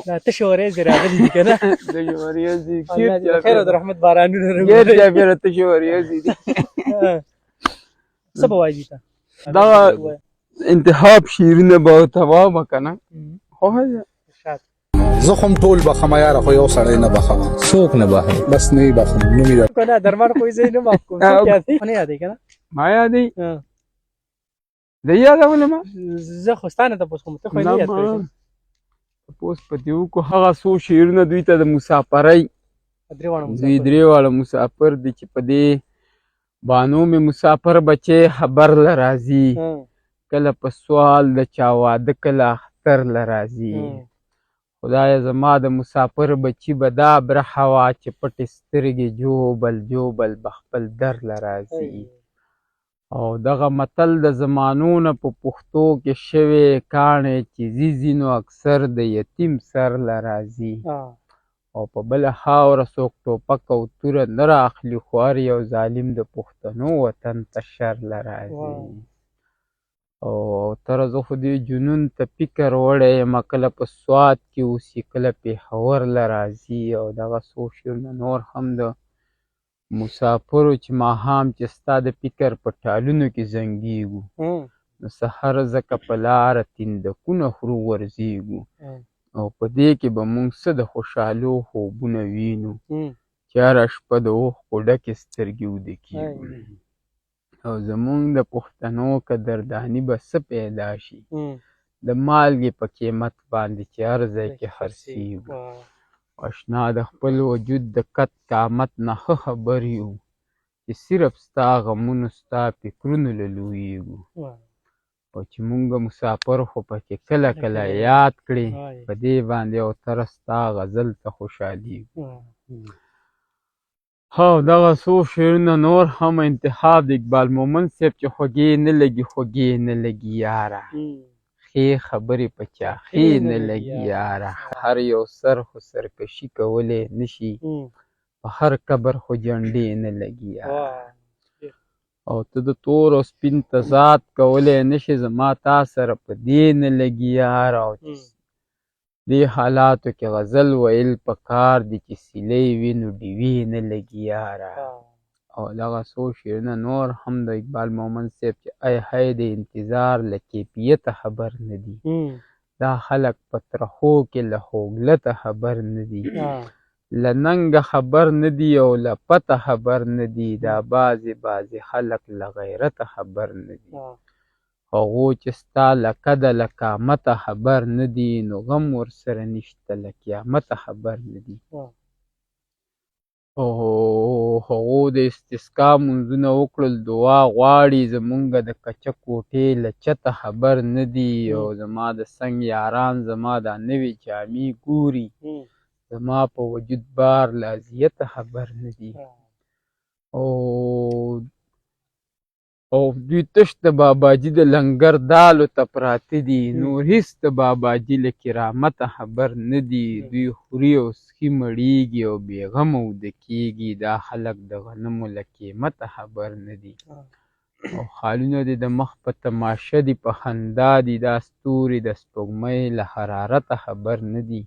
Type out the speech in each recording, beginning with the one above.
دا تشې ورېځې راغلي دي که نه تشې ورېځې الله دې د خیر او د رحمت بارانونه ګیر چاپېره تشې ورېځې دي څه به وایي دي ته دغه انتخاب شعرونه به ورته وایم که نه خوښه زه خو هم ټول بخمه یاره خو یو سړی نه بخمه څوک نه بخم بس نه یې بخم نوم یې که نه درمان خو یې زه یې نه معاف کوم څوک یادوي خو نه یادوي که نه ما یادوي د یادولې ما زه خو ستا نه تپوس کوم ته خو یې نه یاد کوې تپوس په دې وکړو هغه څو شعرونه دوی ته د مسافرۍ دوی درې واړه مسافر دي چې په دې بانو مې مسافر بچی خبر له راځي کله په سوال د چا واده کله اختر له راځي خدایه زما د مسافر بچي به دا برخه وه چې پټې سترګې جوبل جوبل به خپل در له راځي او دغه متل د زمانو نه په پښتو کې شوی کاڼی چې ځي نو اکثر د یتیم سر له راځي او په بله خاوره څوک ټوپک او توره نه رااخلي خو هر یو ظالم د پښتنو وطن ته شر له راځي او تره زه خو دې جنون ته فکر وړی یم کله په سوات کې اوسي کله پېښور له راځي او دغه څو شعرونه نور هم د مسافرو چې ماښام چې ستا د فکر په ټالونو کې زنګېږو نو سحر ځکه په لاره تندکونه خورو ورځېږو او په دې کې به موږ څه د خوشحالو خوبونه وینو چې هره شپه د اوښکو ډکې سترګې ویده کېږو او زمونږ د پښتنو قدرداني به څه پیدا شي د مالګې په قیمت باندې چې هر ځای کې خرڅېږو اشنا د خپل وجود د قد قامت نه ښه خبر یو چې صرف ستا غمونو ستا فکرونو له لویېږو او چې مونږ مسافر خو پکې کله کله یاد کړې په دې باندې او تره ستا غزل ته خوشحالېږو او دغه څو شعرونه نور هم انتخاب د اقبال مومند صاحب چې خوږې نه لګي خوږې نه لګي یاره ښې خبرې په چا ښې نه لګي یاره هر یو سر خو سرکشي کولی نه شي په هر قبر خو جنډې نه لګي یاره او ته د تور او سپین تضاد کولی نه شي زما تا سره په دې نه لګي یاره او دې حالاتو کې غزل ویل پکار دي چې سیلۍ وي نو ډیوې نه لګي یاره او دغه څو شعرونه نور هم د اقبال مومند صاحب چې ای هی د انتظار له کیفیته خبر نه دي دا خلک په ترخو کې له خوږلته خبر نه دي له ننګه خبر نه دي او له پته خبر نه دي دا بعضې خلک له غیرته خبر نه دي هغو چې ستا له قده له قامته خبر نه دي نو غم ورسره نشته له قیامته خبر نه دي او هغو د استسقا منځونه وکړل دعا غواړي زمونږ د کچه کوټې له چته خبر نه دي او زما د څنګ یاران زما دا نوې جامې ګوري زما په وجود بار له اذیته خبر نه دي او دوی تش د باباجي د لنګر دالو ته پراته دي نور هېڅ د باباجي له کرامته خبر نه دي دوی خوري او څښي مړېږي او بېغمه اوده کېږي دا خلک د غنمو له قیمته خبر نه دي او خالونه دې د مخ په تماشه دي په خندا دي دا ستوري د سپوږمۍ له حرارته خبر نه دي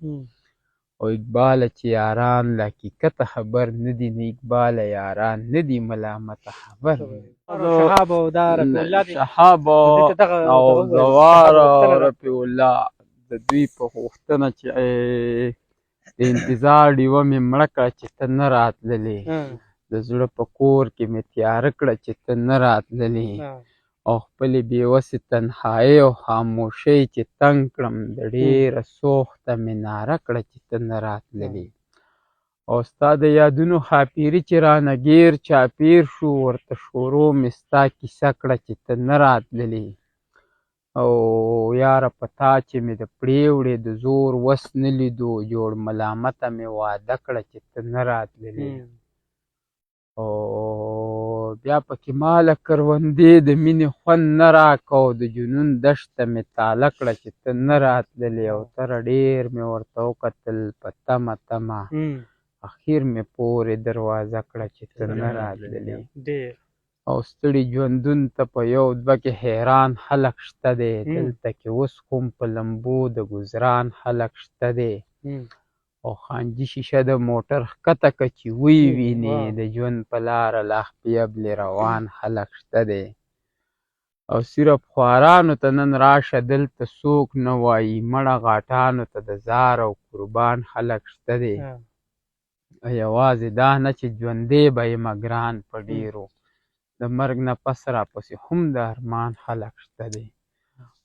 او اقباله چې یاران له حقیقته خبر نه دي نه اقباله یاران نه دي ملامته خبر نه دي شهاب او زوار او رفیع الله د دوی په غوښتنه چې د انتظار ډیوه مې مړه کړه چې ته نه راتللې د زړه په کور کې مې تیاره کړه چې ته نه راتللې او خپلې بېوسې تنهایۍ او خاموشۍ چې تنګ کړم د ډېره سوخته مې ناره کړه چې ته نه راتللې او ستا د یادونو خاپیري چې رانه ګیر چاپېر شو ورته شروع مې ستا کیسه کړه چې ته نه راتللې او یاره په تا چې مې د پرېوړې د زور وس نه لیدو جوړ ملامته مې واده کړه چې ته نه راتللې او بیا پکې ماله کروندې د مینې خوند نه راکه د جنون دښته مې تاله کړه چې ته نه راتللې او تره ډېر مې ورته وکتل په تمه اخیر مې پورې دروازه کړه چې ته نه راتللې او ستړي ژوندون ته په یو دوه کې حیران خلک شته دی. دلته کې اوس کوم په لمبو د ګزران خلک شته دی. او خانجي شیشه د موټر ښکته که چې وی وینې د ژوند په لاره لا خپیبلې روان خلک شته دی. او صرف خوارانو ته نن راشه دلته څوک نه وایي مړه غاټانو ته د زار او قربان خلک شته دی. یوازې دا نه چې ژوندی به یمه ګران په ډېرو د مرګ نه پس راپسې هم د ارمان خلک شته دی.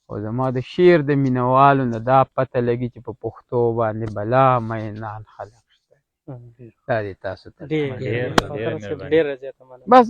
او زما د شعر د مینوالو نه دا پته لګي چې په پښتو باندې بلا مینان خلک شته دی. دا دې تاسو ته ډېره زیاته مننه. بس